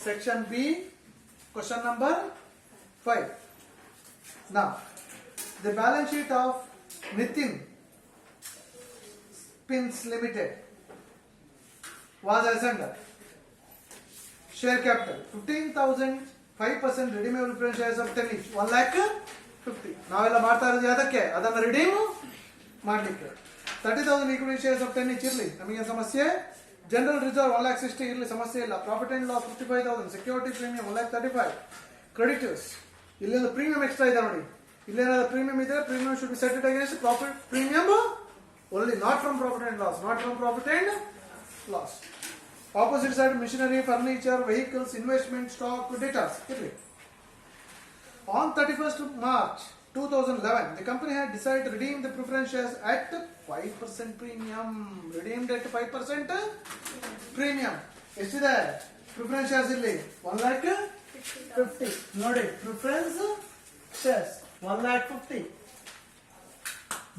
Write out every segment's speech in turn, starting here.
section B, question number 5. Now, the balance sheet of Nitin Spins Limited was as under. Share capital 15,000, 5% redeemable preference shares of 10 each, 1,50,000. ನಾವೆಲ್ಲ ಮಾಡ್ತಾ ಇರೋದು ಯಾವುದಕ್ಕೆ? ಅದನ್ನು redeem ಮಾಡಲಿಕ್ಕೆ. 30,000 equity shares of 10 each ಇರಲಿ, ನಮಗೆ ಸಮಸ್ಯೆ. ಜನರಲ್ ರಿಸರ್ವ್ 1,60,000 ಇರಲಿ, ಸಮಸ್ಯೆ ಇಲ್ಲ. Profit and loss 55,000, security premium 1,35,000, creditors ಇಲ್ಲೇನು ಪ್ರೀಮಿಯಂ ಎಕ್ಸ್ಟ್ರಾ ಇದೆ ನೋಡಿ, ಇಲ್ಲೇನಾದ್ರು ಪ್ರೀಮಿಯಂ ಇದೆ, premium should be sided against profit premium only, not from profit and loss, not from profit and loss. Opposite side, machinery, furniture, vehicles, investment, stock, debtors. On 31st March 2011, the company had decided to redeem the preference shares at 5% premium. Redeemed at 5% premium. ಎಷ್ಟಿದೆ preference shares ಇಲ್ಲಿ? 1,50,000 ನೋಡಿ, preference shares 1,50,000,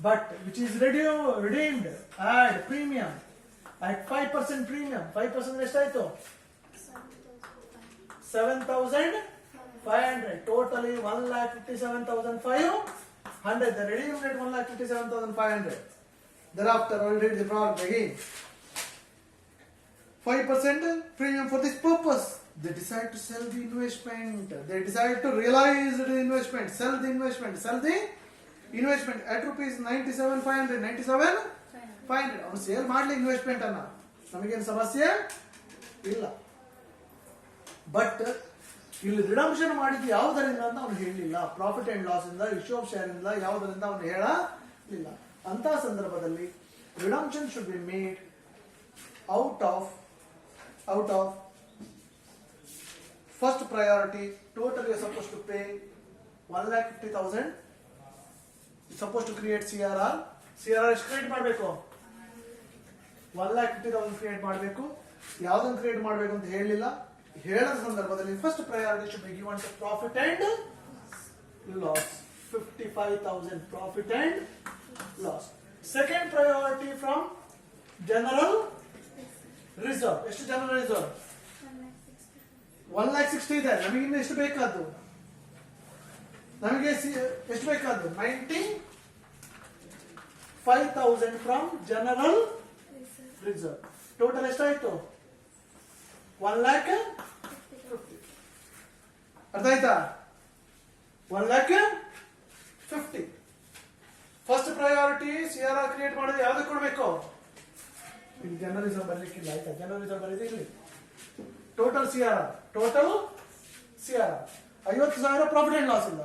but which is redeemed at premium at 5% premium. 5% ಎಷ್ಟಾಯ್ತು? 7,500. Totally 1,57,500. The redeemed at 1,57,500. Thereafter, I will read the problem again. 5% premium. For this purpose, they decide to sell the investment. They decide to realize the investment, sell the investment at rupees 97,500. 97,500. ಅವನು sale ಮಾಡಲಿ investment ಅನ್ನ, ನಮಗೇನು ಸಮಸ್ಯೆ ಇಲ್ಲ. But ಇಲ್ಲಿ redemption ಮಾಡಿದ್ದು ಯಾವುದರಿಂದ ಅಂತ ಅವನು ಹೇಳಲಿಲ್ಲ. ಪ್ರಾಫಿಟ್ ಅಂಡ್ ಲಾಸ್ ಇಂದ, ಇಶ್ಯೂ ಆಫ್ ಶೇರ್ ಇಂದ, ಯಾವುದರಿಂದ ಅವನು ಹೇಳಲಿಲ್ಲ. ಅಂತ ಸಂದರ್ಭದಲ್ಲಿ redemption should be made out of first priority. Total you suppose to pay 1,50,000. Suppose to create CRR. CRR ಎಷ್ಟು ಕ್ರಿಯೇಟ್ ಮಾಡಬೇಕು? 1,50,000 ಕ್ರಿಯೇಟ್ ಮಾಡಬೇಕು. ಯಾವ್ದನ್ನು ಕ್ರಿಯೇಟ್ ಮಾಡಬೇಕು ಅಂತ ಹೇಳಲಿಲ್ಲ. ಹೇಳದ ಸಂದರ್ಭದಲ್ಲಿ first priority should be given to profit and loss. 55,000 profit and loss. Second priority from general reserve. ಎಷ್ಟು general reserve? 1,60,000 ಇದೆ. ನಮಗೆ ಇನ್ನು ಎಷ್ಟು ಬೇಕಾದ್ದು? ನಮಗೆ ಎಷ್ಟು ಬೇಕಾದ್ದು? 95,000 ಫ್ರಮ್ ಜನರಲ್ ರಿಸರ್ವ್. ಟೋಟಲ್ ಎಷ್ಟಾಯ್ತು? 1,50,000. ಅರ್ಥ ಆಯ್ತಾ? 1,50,000. ಫಸ್ಟ್ ಪ್ರಯಾರಿಟಿ CRR ಕ್ರಿಯೇಟ್ ಮಾಡೋದು ಯಾವ್ದಕ್ಕೆ ಕೊಡಬೇಕು? ಇಲ್ಲಿ ಜನರಲ್ ರಿಸರ್ವ್ ಬರ್ಲಿಕ್ಕಿಲ್ಲ, ಆಯ್ತಾ? ಜನರಲ್ ರಿಸರ್ವ್ ಬರೀದೆ ಇಲ್ಲಿ. Total CRR 50,000 profit and loss ಇಲ್ಲ.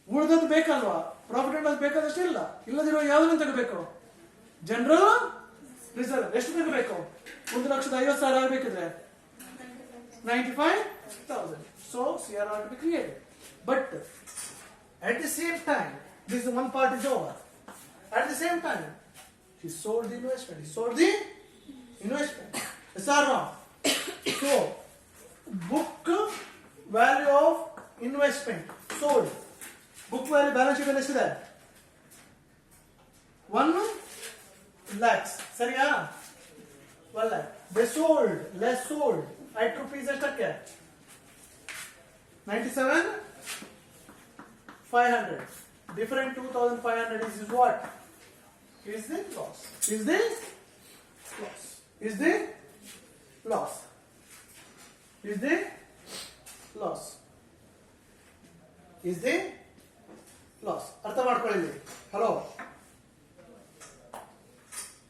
ಉಳಿದದ್ದು ಬೇಕಲ್ವಾ? ಪ್ರಾಫಿಟ್ ಅಂಡ್ ಲಾಸ್ ಬೇಕಾದಷ್ಟು ಇಲ್ಲ. ಇಲ್ಲದಿರುವ ಯಾವ್ದನ್ನು ತೆಗಬೇಕು? General reserve. ಎಷ್ಟು ತೆಗಬೇಕು? 1,50,000 ಆಗಬೇಕಿದ್ರೆ 95,000. So CRR to be created. But at the same time, this one part is over. At the same time, he sold the investment. Yes or no? So, book value of investment sold. Book value balance sheet ಅಲ್ಲಿ ಎಷ್ಟಿದೆ? 1 lakhs. ಸರಿಯಾ? 1 lakh. They sold, less sold at rupees ಎಷ್ಟಕ್ಕೆ? 97,500. Different 2,500 is what? Is the loss. Is the loss. Is the loss. Is the loss. Is the loss. ಅರ್ಥ ಮಾಡ್ಕೊಳ್ಳಿ. Hello,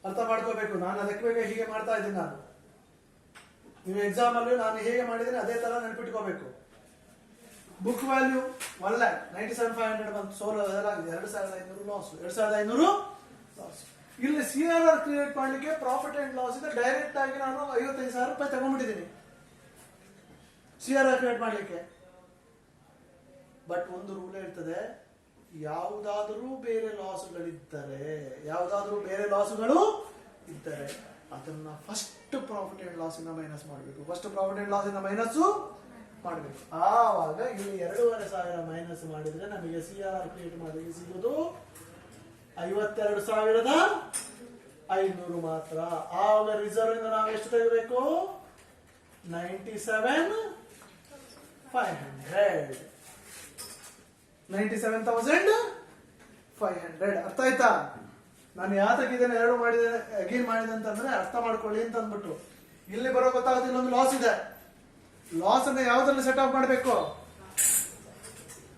ಅರ್ಥ ಮಾಡ್ಕೋಬೇಕು. ನಾನು ಅದಕ್ಕೆ ಬೇಕಾಗಿ ಹೀಗೆ ಮಾಡ್ತಾ ಇದ್ದೀನಿ. ನಾನು ನೀವು ಎಕ್ಸಾಮ್ ಅಲ್ಲಿ ನಾನು ಹೇಗೆ ಮಾಡಿದ್ದೀನಿ ಅದೇ ತರ ನೆನಪಿಟ್ಕೋಬೇಕು. ಬುಕ್ ವ್ಯಾಲ್ಯೂ 1,97,500 ಬಂತು. ಸೋಲ್ ಆಗಿದೆ 2,500 ಲಾಸ್. 2,500 ಲಾಸ್. ಇಲ್ಲಿ CRR ಕ್ರಿಯೇಟ್ ಮಾಡಲಿಕ್ಕೆ ಪ್ರಾಫಿಟ್ ಅಂಡ್ ಲಾಸ್ ಇದೆ. ಡೈರೆಕ್ಟ್ ಆಗಿ ನಾನು 55,000 ರೂಪಾಯಿ ತಗೊಂಡ್ಬಿಟ್ಟಿದ್ದೀನಿ CRR ಕ್ರಿಯೇಟ್ ಮಾಡಲಿಕ್ಕೆ. ಬಟ್ ಒಂದು ರೂಲ್ ಹೇಳ್ತದೆ, ಯಾವುದಾದರೂ ಬೇರೆ ಲಾಸುಗಳು ಇದ್ದರೆ ಅದನ್ನ ಫಸ್ಟ್ ಪ್ರಾಫಿಟ್ ಅಂಡ್ ಲಾಸ್ ಇಂದ ಮೈನಸ್ ಮಾಡಬೇಕು. ಫಸ್ಟ್ ಪ್ರಾಫಿಟ್ ಅಂಡ್ ಲಾಸ್ ಇಂದ ಮೈನಸ್ ಮಾಡಬೇಕು. ಆವಾಗ ಇಲ್ಲಿ 2,500 ಮೈನಸ್ ಮಾಡಿದ್ರೆ ನಮಗೆ CRR ಕ್ರಿಯೇಟ್ ಮಾಡಲಿಕ್ಕೆ ಸಿಗೋದು 52,500 ಮಾತ್ರ. ಆವಾಗ ರಿಸರ್ವ್ ಇಂದ ನಾವು ಎಷ್ಟು ತೆಗಬೇಕು? 97,500 97,500 ಅರ್ಥ ಆಯ್ತಾ? ನಾನು ಯಾತಕ್ಕೆ ಇದನ್ನ ಎರಡು ಮಾಡಿದೆ ಅಗೇನ್ ಮಾಡಿದೆ ಅಂತಂದ್ರೆ ಅರ್ಥ ಮಾಡ್ಕೊಳ್ಳಿ ಅಂತ ಅಂದ್ಬಿಟ್ಟು. ಇಲ್ಲಿ ಬರೋ ಗೊತ್ತಾಗುತ್ತೆ ಇಲ್ಲೊಂದು ಲಾಸ್ ಇದೆ. ಲಾಸ್ ಅನ್ನ ಯಾವ್ದ್ರಲ್ಲಿ ಸೆಟ್ ಆಫ್ ಮಾಡಬೇಕು?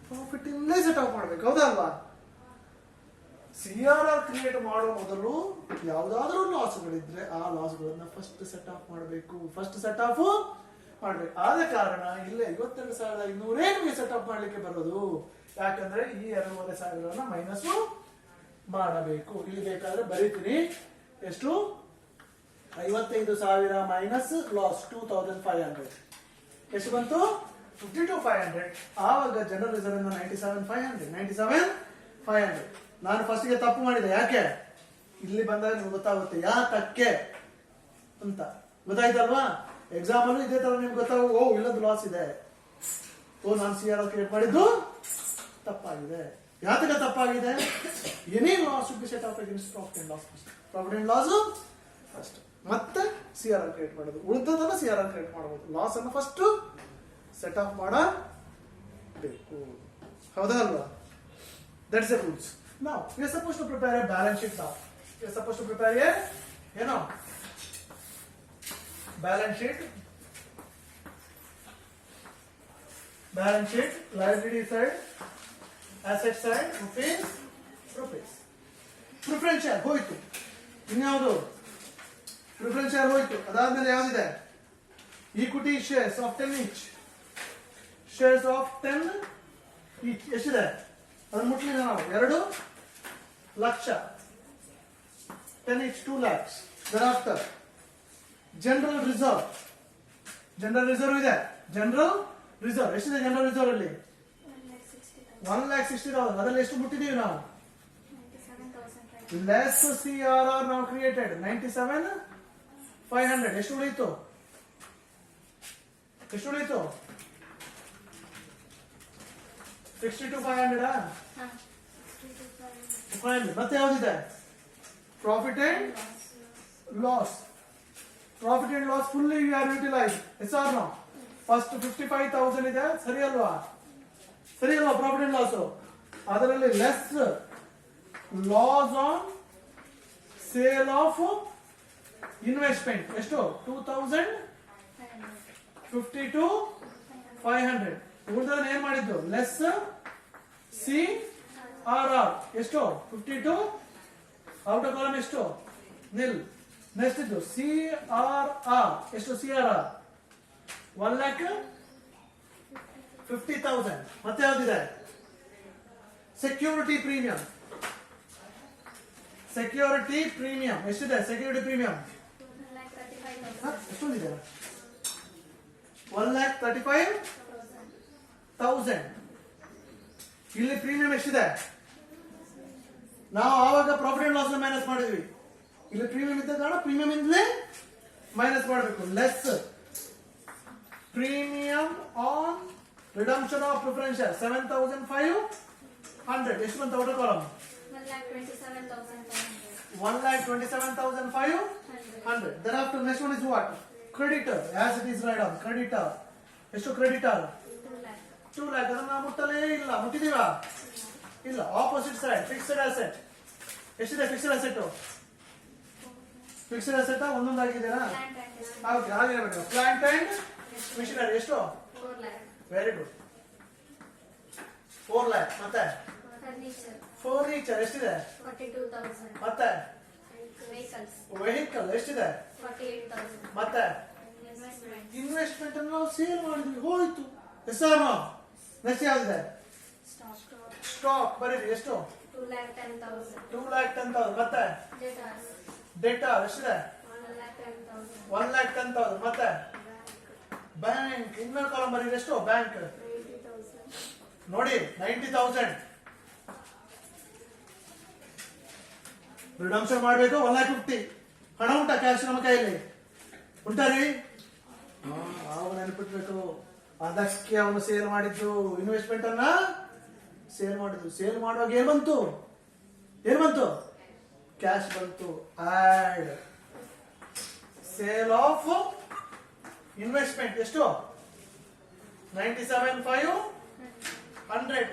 ಪ್ರಾಫಿಟ್ ಇಂದಲೇ ಸೆಟ್ ಆಫ್ ಮಾಡ್ಬೇಕು, ಹೌದಾ ಅಲ್ವಾ? CRR ಕ್ರಿಯೇಟ್ ಮಾಡೋ ಮೊದಲು ಯಾವ್ದಾದ್ರೂ ಲಾಸ್ಗಳಿದ್ರೆ ಆ ಲಾಸ್ಗಳನ್ನ ಫಸ್ಟ್ ಸೆಟ್ ಆಫ್ ಮಾಡಬೇಕು. ಆದ ಕಾರಣ ಇಲ್ಲೇ 52,500 ಸೆಟ್ ಆಫ್ ಮಾಡ್ಲಿಕ್ಕೆ ಬರೋದು. ಯಾಕಂದ್ರೆ ಈ 2,500 ಮೈನಸ್ ಮಾಡಬೇಕು. ಇಲ್ಲಿ ಬೇಕಾದ್ರೆ ಬರೀತೀನಿ. ಎಷ್ಟು? 55,000 ಮೈನಸ್ ಲಾಸ್ 2,500 ಎಷ್ಟು ಬಂತು? 52,500. ಆವಾಗ ಜನರಲ್ ರಿಸರ್ವ್ 97,500. ನಾನು ಫಸ್ಟ್ ಗೆ ತಪ್ಪು ಮಾಡಿದೆ. ಯಾಕೆ? ಇಲ್ಲಿ ಬಂದಾಗ ನಿಮ್ಗೆ ಗೊತ್ತಾಗುತ್ತೆ ಯಾತಕ್ಕೆ ಅಂತ. ಗೊತ್ತಾಯ್ತಲ್ವಾ? ಎಕ್ಸಾಮ್ ಅಲ್ಲೂ ಇದೇ ತರ ನಿಮ್ಗೆ ಗೊತ್ತಾಗ, ಓ ಇಲ್ಲದ ಲಾಸ್ ಇದೆ, ಓ ನಾನು CRR ಕ್ರಿಯೇಟ್ ಮಾಡಿದ್ದು ತಪ್ಪಾಗಿದೆ. ಯಾತಕ ತಪ್ಪಾಗಿದೆ? Any loss should be set of against profit and loss first. Profit and loss first, ಮತ್ತೆ CRR ಕ್ರಿಯೇಟ್ ಮಾಡೋದು. ಉಳಿದದನ್ನ CRR ಕ್ರಿಯೇಟ್ ಮಾಡಬಹುದು. ಲಾಸ್ ಅನ್ನು ಫಸ್ಟ್ ಸೆಟ್ ಆಫ್ ಮಾಡಬೇಕು, ಹೌದಾ ಅಲ್ವಾ? That's the rules. Now we are supposed to prepare a balance sheet now. We are supposed to prepare a balance sheet. Liability side, asset side, rupees. Preference share ಹೋಯ್ತು. ಇನ್ಯಾವುದು? Preference share ಹೋಯ್ತು. ಅದಾದ್ಮೇಲೆ ಯಾವ್ದಿದೆ? Equity shares of 10 each. Shares of 10 each ಎಷ್ಟಿದೆ? ಅದನ್ನ ಮುಟ್ಲಿಲ್ಲ ನಾವು. 2 lakh. 10 each 2 lakhs. Thereafter general reserve ಇದೆ. General reserve ಎಷ್ಟಿದೆ? ಜನರಲ್ ರಿಸರ್ವ್ ಅಲ್ಲಿ 1,60,000. ಅದರಲ್ಲಿ ಎಷ್ಟು ಮುಟ್ಟಿದೀವಿ ನಾವು? ಲೆಸ್ CRR ನಾವು ಕ್ರಿಯೇಟೆಡ್ 97,500. ಎಷ್ಟು ಉಳಿಯಿತು? 62,500. ಮತ್ತೆ ಯಾವ್ದಿದೆ? Profit and loss. Fully you are utilise. Yes or no? First 55,000 ಇದೆ, ಸರಿ ಅಲ್ವಾ? Profit and loss. ಅದರಲ್ಲಿ less loss on sale of investment ಎಷ್ಟು? 2,052,500. ಉಳಿದನ್ನ ಏನ್ ಮಾಡಿದ್ದು? ಲೆಸ್ CRR ಎಷ್ಟು? 52. ಔಟ್ ಆಫ್ ಕಾಲಮ್ ಎಷ್ಟು? ನಿಲ್. ನೆಕ್ಸ್ಟ್ ಇದು CRR ಎಷ್ಟು? CRR 1,50,000. ಮತ್ತೆ ಯಾವ್ದಿದೆ? ಸೆಕ್ಯೂರಿಟಿ ಪ್ರೀಮಿಯಂ ಎಷ್ಟಿದೆ? ಸೆಕ್ಯೂರಿಟಿ ಪ್ರೀಮಿಯಂ ಎಷ್ಟೊಂದಿದೆ? 1,35,000. ಇಲ್ಲಿ ಪ್ರೀಮಿಯಂ ಎಷ್ಟಿದೆ? ನಾವು ಆವಾಗ ಪ್ರಾಫಿಟ್ ಅಂಡ್ ಲಾಸ್ ಮೈನಸ್ ಮಾಡಿದ್ವಿ. ಇಲ್ಲಿ ಪ್ರೀಮಿಯಂ ಇದ್ದ ಕಾರಣ ಪ್ರೀಮಿಯಂ ಇಂದಲೇ ಮೈನಸ್ ಮಾಡಬೇಕು. Less premium on redemption of preference share 7,500. ಎಷ್ಟು ಬಂತು out of column? 1,27,500. Thereafter next one is what? Creditor. As it is right on. Creditor. ಎಷ್ಟು creditor? 2 lakh. ಅದನ್ನ ಮುಟ್ಟಲೇ ಇಲ್ಲ. ಮುಟ್ಟಿದೀವಾ? ಇಲ್ಲ. ಆಪೋಸಿಟ್ ಸೈಡ್ ಫಿಕ್ಸ್ಡ್ ಅಸೆಟ್ ಎಷ್ಟಿದೆ? ಫಿಕ್ಸ್ಡ್ ಅಸೆಟ್ ಒಂದೊಂದಾಗಿದೆಯಾ? ಹಾಗೆ ಪ್ಲಾಂಟ್ ಅಂಡ್ ಮಿಷನರಿ ಎಷ್ಟು? 4 lakh. Very good. 4 lakh. ಮತ್ತೆ ಫರ್ನಿಚರ್ ಎಷ್ಟಿದೆ? 42,000. ಮತ್ತೆ ವೆಹಿಕಲ್ ಎಷ್ಟಿದೆ? 48,000. ಮತ್ತೆ ಇನ್ವೆಸ್ಟ್ಮೆಂಟ್ ಅನ್ನು ನಾವು ಸೇಲ್ ಮಾಡಿದ್ವಿ, ಹೋಯ್ತು. ನೆಕ್ಸ್ಟ್ ಯಾವ್ದಿದೆ? ಸ್ಟಾಕ್ ಬರೀರಿ. ಎಷ್ಟು? 2,10,000. 2,10,000. ಮತ್ತೆ ಡೆಟಾರ್ ಎಷ್ಟಿದೆ? 1,10,000. ಮತ್ತೆ ಬ್ಯಾಂಕ್ ಇನ್ಮೇಲೆ ಕಾಲಮ್ ಬರೀರಿ. ಎಷ್ಟು? ಬ್ಯಾಂಕ್ 90,000. ನೋಡಿ 90,000. ರಿಡಂಪ್ಷನ್ ಮಾಡಬೇಕು. 1,50,000 ಹಣ ಉಂಟಾ? ಕ್ಯಾಶ್ ನಮ್ಮ ಕೈಯಲ್ಲಿ ಉಂಟಾ ರೀ? ಅವಾಗ ನೆನಪಿಟ್ಬೇಕು. ಅದಕ್ಕೆ ಅವನು ಸೇಲ್ ಮಾಡಿದ್ದು, ಇನ್ವೆಸ್ಟ್ಮೆಂಟ್ ಅನ್ನ ಸೇಲ್ ಮಾಡಿದ್ದು. ಸೇಲ್ ಮಾಡುವಾಗ ಏನ್ ಬಂತು? ಕ್ಯಾಶ್ ಬಂತು. ಆಡ್ ಸೇಲ್ ಆಫ್ ಇನ್ವೆಸ್ಟ್ಮೆಂಟ್ ಎಷ್ಟು 97,500.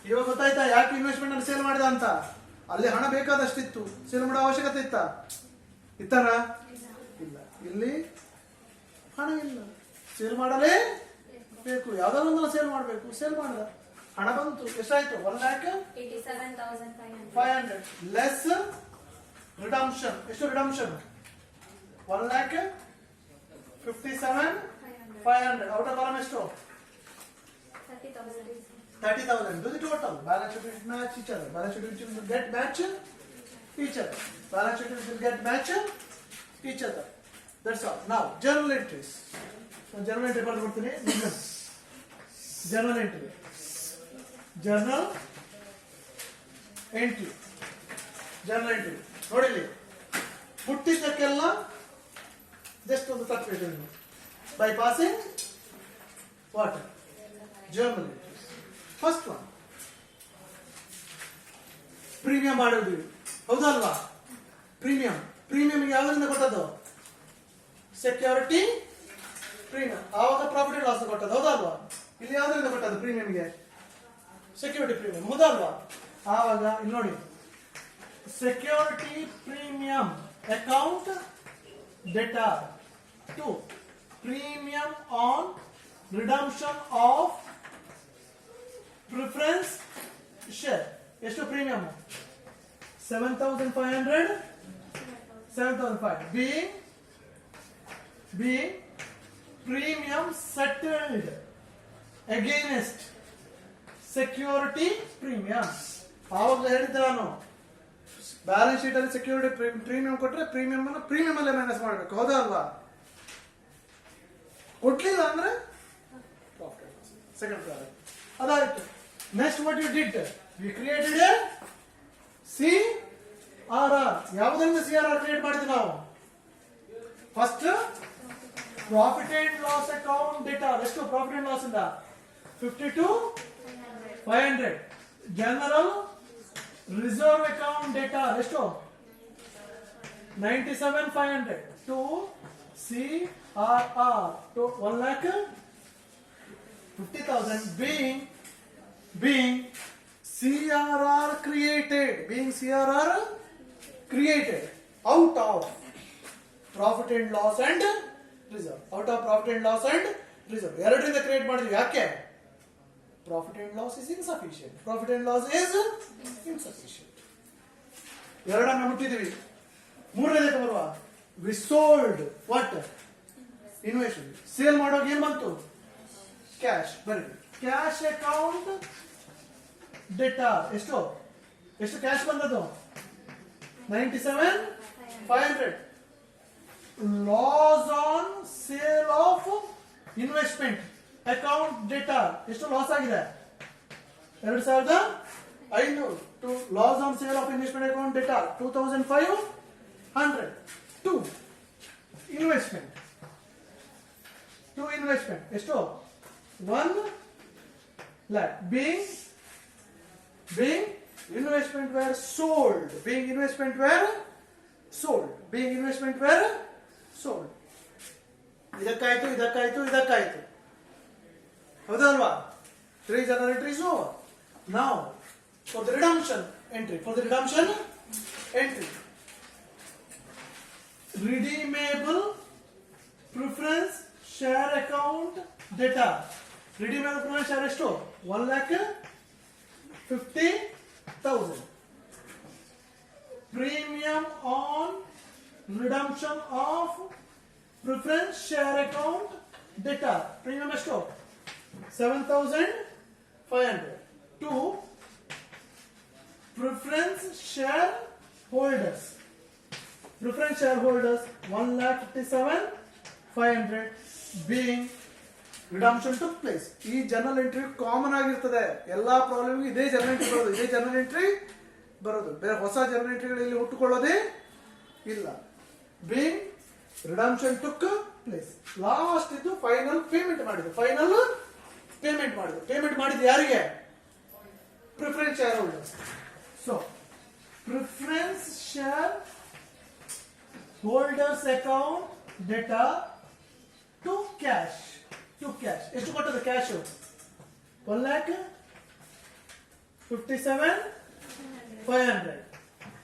ಇವಾಗ ಗೊತ್ತಾಯ್ತಾ ಯಾಕೆ ಇನ್ವೆಸ್ಟ್ಮೆಂಟ್ ಅನ್ನು ಸೇಲ್ ಮಾಡಿದ ಅಂತ. ಅಲ್ಲಿ ಹಣ ಬೇಕಾದಷ್ಟಿತ್ತು, ಸೇಲ್ ಮಾಡೋ ಅವಶ್ಯಕತೆ ಇತ್ತಾನ ಇಲ್ಲ. ಇಲ್ಲಿ ಹಣ ಇಲ್ಲ, ಸೇಲ್ ಮಾಡಲೇ ಬೇಕು, ಯಾವ್ದಾದ್ರು ಒಂದು ಸೇಲ್ ಮಾಡಬೇಕು. ಸೇಲ್ ಮಾಡಿದ, ಹಣ ಬಂತು. ಎಷ್ಟಾಯ್ತು 1,87,500 ಲೆಸ್ ರಿಡಂಪ್ಷನ್. ಎಷ್ಟು ರಿಡಂಪ್ಷನ್ 1,57,500. ಔಟರ್ ಕಾಲಮ್ ಎಷ್ಟು 30,000. Do the total. Balance sheet will match each other. Balance sheet will get match each other. Balance sheet will get match each other. That's all. Now journal entries. So journal entry ಬರ್ತೀನಿ. Journal entry. Journal entry. Journal entry. ನೋಡಿ ಇಲ್ಲಿ ಹುಟ್ಟಿದ್ದಕ್ಕೆಲ್ಲ just ಒಂದು ತಪ್ಪಿಟ್ಟು by passing what journal entries. First one premium ಮಾಡೋದು, ಹೌದಲ್ವಾ? Premium ಯಾವ್ದ್ರಿಂದ ಕೊಟ್ಟದ್ದು? Security premium. ಆವಾಗ ಪ್ರಾಫಿಟ್ ಲಾಸ್ ಕೊಟ್ಟದ್ದು, ಹೌದಲ್ವಾ? ಇಲ್ಲಿ ಯಾವ್ದ್ರಿಂದ ಕೊಟ್ಟದ್ದು ಪ್ರೀಮಿಯಂಗೆ? ಸೆಕ್ಯೂರಿಟಿ ಪ್ರೀಮಿಯಂ, ಹೌದಲ್ವಾ? ಆವಾಗ ಇಲ್ಲಿ ನೋಡಿ, security premium account data to premium on redemption of preference share. ಎಷ್ಟು premium? 7,500. 7,500 being premium settled against security premium. ಆವಾಗ ಹೇಳಿದ್ದೆ ನಾನು, ಬ್ಯಾಲೆನ್ಸ್ ಶೀಟ್ ಅಲ್ಲಿ ಸೆಕ್ಯೂರಿಟಿ ಪ್ರೀಮಿಯಂ ಕೊಟ್ರೆ ಪ್ರೀಮಿಯಂ ಅಲ್ಲೇ ಮೈನಸ್ ಮಾಡಬೇಕು, ಹೌದಾ ಅಲ್ವಾ? ಕೊಡ್ಲಿಲ್ಲ ಅಂದ್ರೆ ಸೆಕೆಂಡ್ ಪ್ರಾಡಕ್ಟ್. ಅದಾಯ್ತು. Next what you did, we created a CRR. ಯಾವುದರಿಂದ CRR ಕ್ರಿಯೇಟ್ ಮಾಡಿದ್ವಿ ನಾವು? First profit and loss account data. ಎಷ್ಟು ಪ್ರಾಫಿಟ್ ಅಂಡ್ ಲಾಸ್ ಇಂದ? 52,500. ಜನರಲ್ ರಿಸರ್ವ್ ಅಕೌಂಟ್ ಡೇಟಾ ಎಷ್ಟು? 97,500 to CRR to 1,50,000 being CRR created out of profit and loss and reserve. Out of profit and loss and reserve. ಎರಡರಿಂದ create ಮಾಡಿದ್ವಿ. ಯಾಕೆ? Profit and loss is insufficient. Profit and loss is insufficient. ಎರಡನ್ನ ಮುಟ್ಟಿದ್ವಿ. ಮೂರನೇದಕ್ಕೆ ಬರುವ, we sold what? Innovation. Sale ಮಾಡೋಕೆ ಏನ್ ಬಂತು? Cash. ಬರೀ cash account data. ಎಷ್ಟು ಕ್ಯಾಶ್ ಬಂದದ್ದು? 97,500. Loss on sale of investment account data. ಎಷ್ಟು ಲಾಸ್ ಆಗಿದೆ? 2,500. To loss on sale of investment account data 2,500. To investment ಎಷ್ಟು? 1 lakh. Being investment were sold. Being investment were sold. ಇದಕ್ಕಾಯ್ತು. ಹೌದಲ್ವಾ? 3 journal entries over. Now for the redemption entry. Redeemable preference share account data. Redeemable preference share ಎಷ್ಟು? 1,50,000. Premium on redemption of preference share account data. Premium ಎಷ್ಟು? 7,500. To preference shareholders. 1,57,500 being redemption took place. ಈ journal entry common ಆಗಿರ್ತದೆ ಎಲ್ಲಾ problem. ಇದೇ journal entry ಬರೋದು. ಬೇರೆ ಹೊಸ journal ಎಂಟ್ರಿಗಳು ಇಲ್ಲಿ ಹುಟ್ಟುಕೊಳ್ಳೋದೇ ಇಲ್ಲ. being redemption took place. Last ಇದು ಫೈನಲ್ ಪೇಮೆಂಟ್ ಮಾಡಿದ್ರು. ಪೇಮೆಂಟ್ ಮಾಡಿದ್ದು ಯಾರಿಗೆ? Preference share holders. So preference share holders account data to cash ಎಷ್ಟು ಕೊಟ್ಟದ್ದು cash 1,57,500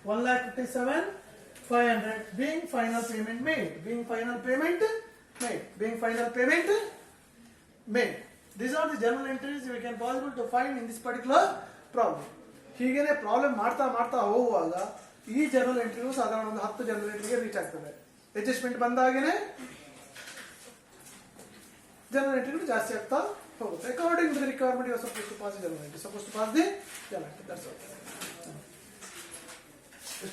1,57,500 being final payment made these are the journal entries we can possible to find in this particular problem ಹೀಗೇನೆ problem ಮಾಡ್ತಾ ಹೋಗುವಾಗ ಈ journal ಎಂಟ್ರಿಗೂ ಸಾಧಾರಣ ಒಂದು 10 journal ಎಂಟ್ರಿಗೆ ರೀಚ್ ಆಗ್ತದೆ ಅಡ್ಜಸ್ಟ್ಮೆಂಟ್ ಬಂದಾಗೇನೆ ಜರ್ನಲ್ ಎಂಟ್ರಿಗಳು ಜಾಸ್ತಿ ಆಗ್ತಾ ಹೋಗುತ್ತೆ according to the requirement you are suppose to pass journal entry that's all